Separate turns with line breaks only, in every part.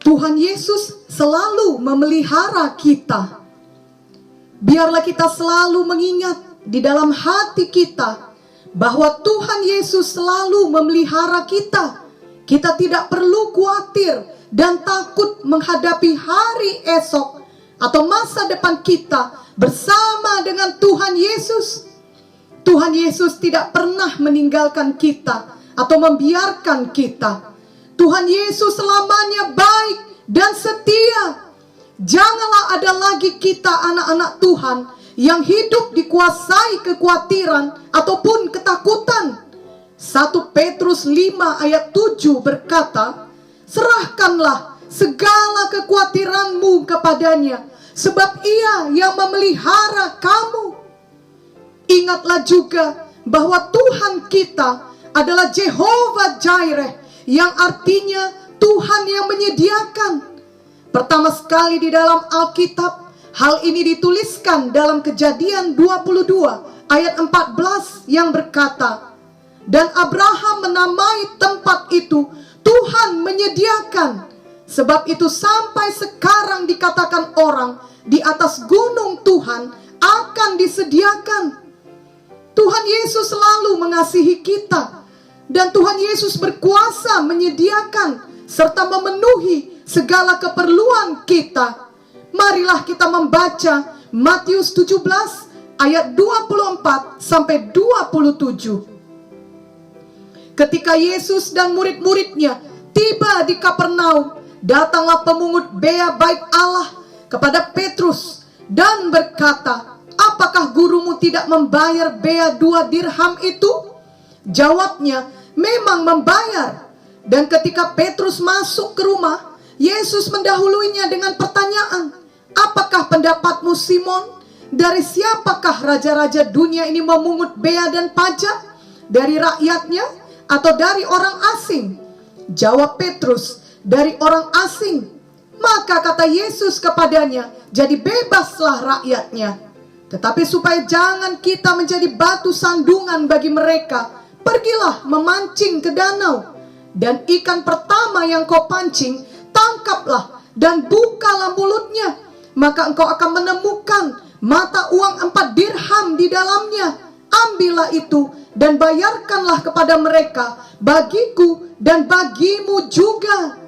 Tuhan Yesus selalu memelihara kita. Biarlah kita selalu mengingat di dalam hati kita bahwa Tuhan Yesus selalu memelihara kita. Kita tidak perlu khawatir dan takut menghadapi hari esok atau masa depan kita bersama dengan Tuhan Yesus. Tuhan Yesus tidak pernah meninggalkan kita atau membiarkan kita. Tuhan Yesus selamanya baik dan setia. Janganlah ada lagi kita anak-anak Tuhan yang hidup dikuasai kekhawatiran ataupun ketakutan. 1 Petrus 5 ayat 7 berkata, serahkanlah segala kekhawatiranmu kepadanya, sebab Ia yang memelihara kamu. Ingatlah juga bahwa Tuhan kita adalah Jehovah Jireh, yang artinya Tuhan yang menyediakan. Pertama sekali di dalam Alkitab, hal ini dituliskan dalam Kejadian 22 ayat 14 yang berkata, dan Abraham menamai tempat itu Tuhan menyediakan. Sebab itu sampai sekarang dikatakan orang, di atas gunung Tuhan akan disediakan. Tuhan Yesus selalu mengasihi kita, dan Tuhan Yesus berkuasa menyediakan serta memenuhi segala keperluan kita. Marilah kita membaca Matius 17 ayat 24 sampai 27. Ketika Yesus dan murid-muridnya tiba di Kapernaum, datanglah pemungut bea bait Allah kepada Petrus dan berkata, apakah gurumu tidak membayar bea 2 dirham itu? Jawabnya, memang membayar. Dan ketika Petrus masuk ke rumah, Yesus mendahuluinya dengan pertanyaan, apakah pendapatmu Simon? Dari siapakah raja-raja dunia ini memungut bea dan pajak? Dari rakyatnya atau dari orang asing? Jawab Petrus, dari orang asing. Maka kata Yesus kepadanya, jadi bebaslah rakyatnya. Tetapi supaya jangan kita menjadi batu sandungan bagi mereka, pergilah memancing ke danau. Dan ikan pertama yang kau pancing, tangkaplah dan bukalah mulutnya. Maka engkau akan menemukan mata uang 4 dirham di dalamnya. Ambillah itu dan bayarkanlah kepada mereka, bagiku dan bagimu juga.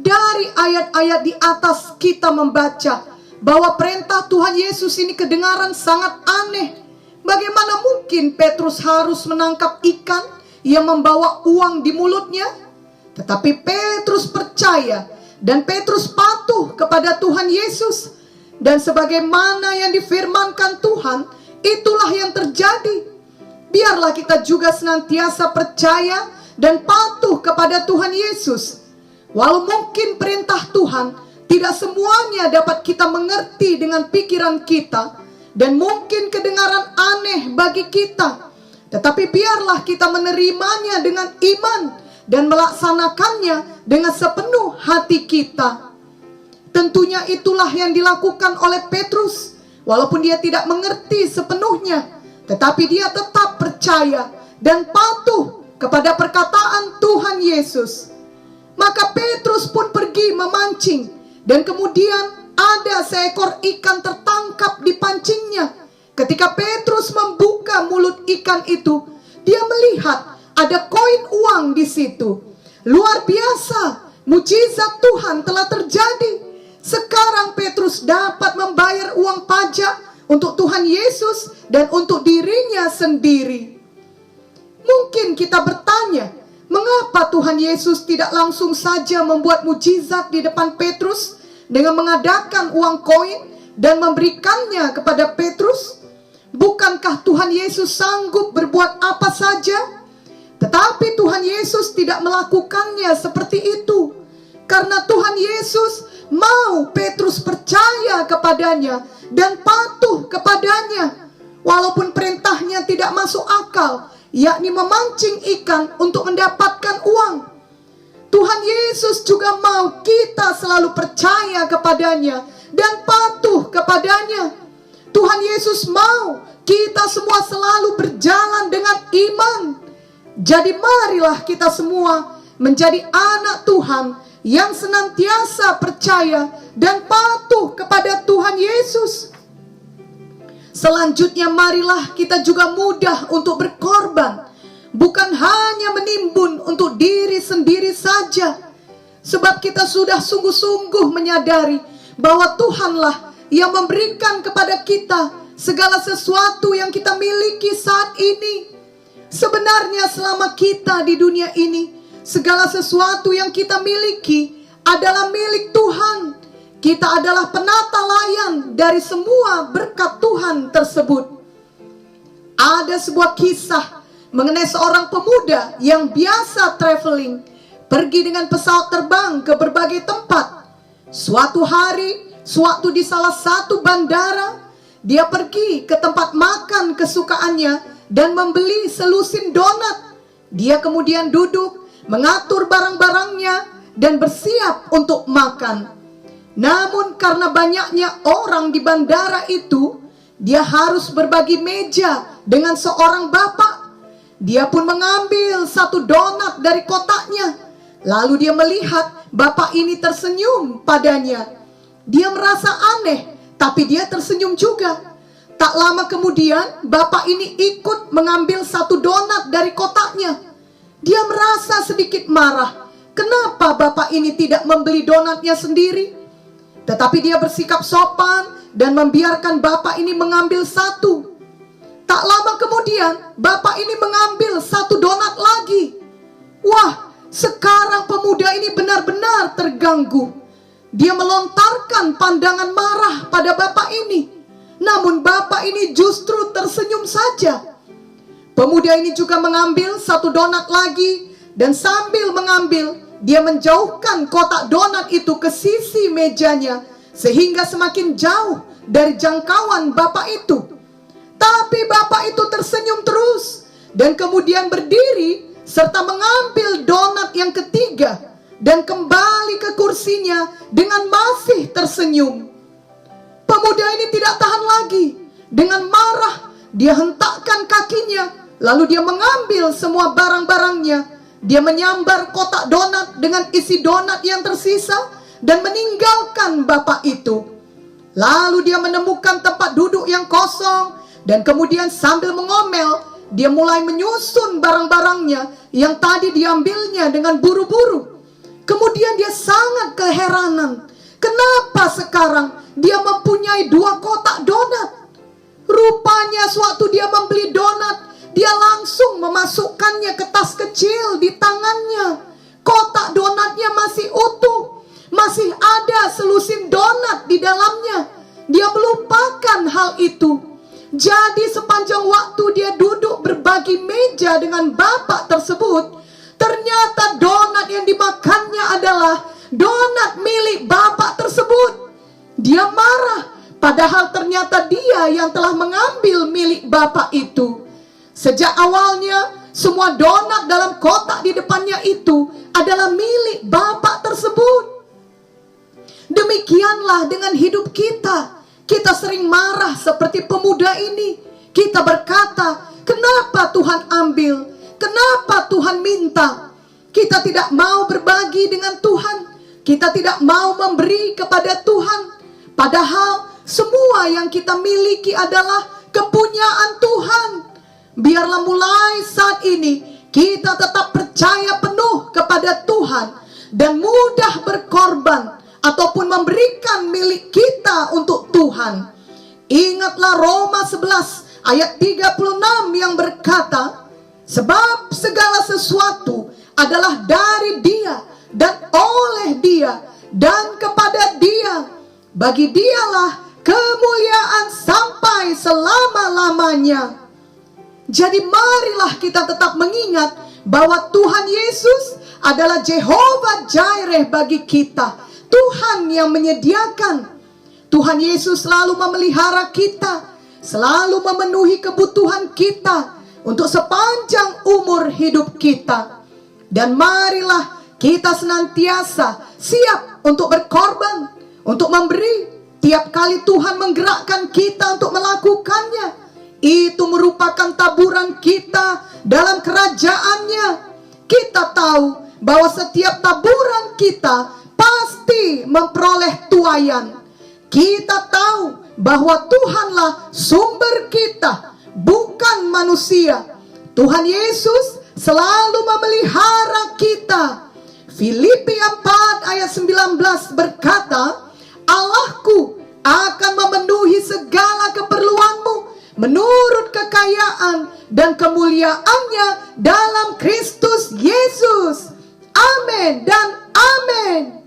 Dari ayat-ayat di atas kita membaca bahwa perintah Tuhan Yesus ini kedengaran sangat aneh. Bagaimana mungkin Petrus harus menangkap ikan yang membawa uang di mulutnya? Tetapi Petrus percaya dan Petrus patuh kepada Tuhan Yesus. Dan sebagaimana yang difirmankan Tuhan, itulah yang terjadi. Biarlah kita juga senantiasa percaya dan patuh kepada Tuhan Yesus. Walau mungkin perintah Tuhan tidak semuanya dapat kita mengerti dengan pikiran kita, dan mungkin kedengaran aneh bagi kita, tetapi biarlah kita menerimanya dengan iman dan melaksanakannya dengan sepenuh hati kita. Tentunya itulah yang dilakukan oleh Petrus. Walaupun dia tidak mengerti sepenuhnya, tetapi dia tetap percaya dan patuh kepada perkataan Tuhan Yesus. Maka Petrus pun pergi memancing, dan kemudian ada seekor ikan tertangkap di pancingnya. Ketika Petrus membuka mulut ikan itu, dia melihat ada koin uang di situ. Luar biasa, mujizat Tuhan telah terjadi. Sekarang Petrus dapat membayar uang pajak untuk Tuhan Yesus dan untuk dirinya sendiri. Mungkin kita bertanya, mengapa Tuhan Yesus tidak langsung saja membuat mujizat di depan Petrus dengan mengadakan uang koin dan memberikannya kepada Petrus? Bukankah Tuhan Yesus sanggup berbuat apa saja? Tetapi Tuhan Yesus tidak melakukannya seperti itu, karena Tuhan Yesus mau Petrus percaya kepadanya dan patuh kepadanya. Walaupun perintahnya tidak masuk akal, yakni memancing ikan untuk mendapatkan uang, Tuhan Yesus juga mau kita selalu percaya kepadanya dan patuh kepadanya. Tuhan Yesus mau kita semua selalu berjalan dengan iman. Jadi marilah kita semua menjadi anak Tuhan yang senantiasa percaya dan patuh kepada Tuhan Yesus. Selanjutnya marilah kita juga mudah untuk berkorban, bukan hanya menimbun untuk diri sendiri saja, sebab kita sudah sungguh-sungguh menyadari bahwa Tuhanlah yang memberikan kepada kita segala sesuatu yang kita miliki saat ini. Sebenarnya selama kita di dunia ini, segala sesuatu yang kita miliki adalah milik Tuhan. Kita adalah penata layan dari semua berkat Tuhan tersebut. Ada sebuah kisah mengenai seorang pemuda yang biasa traveling, pergi dengan pesawat terbang ke berbagai tempat. Suatu hari, sewaktu di salah satu bandara, dia pergi ke tempat makan kesukaannya dan membeli selusin donat. Dia kemudian duduk, mengatur barang-barangnya dan bersiap untuk makan. Namun karena banyaknya orang di bandara itu, dia harus berbagi meja dengan seorang bapak. Dia pun mengambil satu donat dari kotaknya. Lalu dia melihat bapak ini tersenyum padanya. Dia merasa aneh, tapi dia tersenyum juga. Tak lama kemudian, bapak ini ikut mengambil satu donat dari kotaknya. Dia merasa sedikit marah. Kenapa bapak ini tidak membeli donatnya sendiri? Tetapi dia bersikap sopan dan membiarkan bapak ini mengambil satu. Tak lama kemudian, bapak ini mengambil satu donat lagi. Wah, sekarang pemuda ini benar-benar terganggu. Dia melontarkan pandangan marah pada bapak ini. Namun bapak ini justru tersenyum saja. Pemuda ini juga mengambil satu donat lagi, dan sambil mengambil, dia menjauhkan kotak donat itu ke sisi mejanya, sehingga semakin jauh dari jangkauan bapak itu. Tapi bapak itu tersenyum terus, dan kemudian berdiri serta mengambil donat yang ketiga, dan kembali ke kursinya dengan masih tersenyum. Pemuda ini tidak tahan lagi. Dengan marah, dia hentakkan kakinya. Lalu dia mengambil semua barang-barangnya. Dia menyambar kotak donat dengan isi donat yang tersisa dan meninggalkan bapak itu. Lalu dia menemukan tempat duduk yang kosong. Dan kemudian sambil mengomel, dia mulai menyusun barang-barangnya yang tadi diambilnya dengan buru-buru. Kemudian dia sangat keheranan. Kenapa sekarang dia mempunyai 2 kotak donat? Rupanya sewaktu dia membeli donat, dia langsung memasukkannya ke tas kecil di tangannya. Kotak donatnya masih utuh, masih ada selusin donat di dalamnya. Dia melupakan hal itu. Jadi sepanjang waktu dia duduk berbagi meja dengan bapak tersebut, ternyata donat yang dimakannya adalah donat milik bapak tersebut. Dia marah, padahal ternyata dia yang telah mengambil milik bapak itu. Sejak awalnya, semua donat dalam kotak di depannya itu adalah milik bapak tersebut. Demikianlah dengan hidup kita. Kita sering marah seperti pemuda ini. Kita berkata, kenapa Tuhan ambil? Kenapa Tuhan minta? Kita tidak mau berbagi dengan Tuhan. Kita tidak mau memberi kepada Tuhan. Padahal semua yang kita miliki adalah kepunyaan Tuhan. Biarlah mulai saat ini kita tetap percaya penuh kepada Tuhan dan mudah berkorban ataupun memberikan milik kita untuk Tuhan. Ingatlah Roma 11 ayat 36 yang berkata, sebab segala sesuatu adalah dari Dia dan oleh Dia dan kepada Dia. Bagi Dialah kemuliaan sampai selama-lamanya. Jadi marilah kita tetap mengingat bahwa Tuhan Yesus adalah Jehovah Jireh bagi kita. Tuhan yang menyediakan. Tuhan Yesus selalu memelihara kita, selalu memenuhi kebutuhan kita untuk sepanjang umur hidup kita. Dan marilah kita senantiasa siap untuk berkorban, untuk memberi. Tiap kali Tuhan menggerakkan kita untuk melakukannya, itu merupakan taburan kita dalam kerajaannya. Kita tahu bahwa setiap taburan kita pasti memperoleh tuaian. Kita tahu bahwa Tuhanlah sumber kita, bukan manusia. Tuhan Yesus selalu memelihara kita. Filipi 4 ayat 19 berkata, Allahku akan memenuhi segala keperluanmu menurut kekayaan dan kemuliaannya dalam Kristus Yesus. Amin dan amin.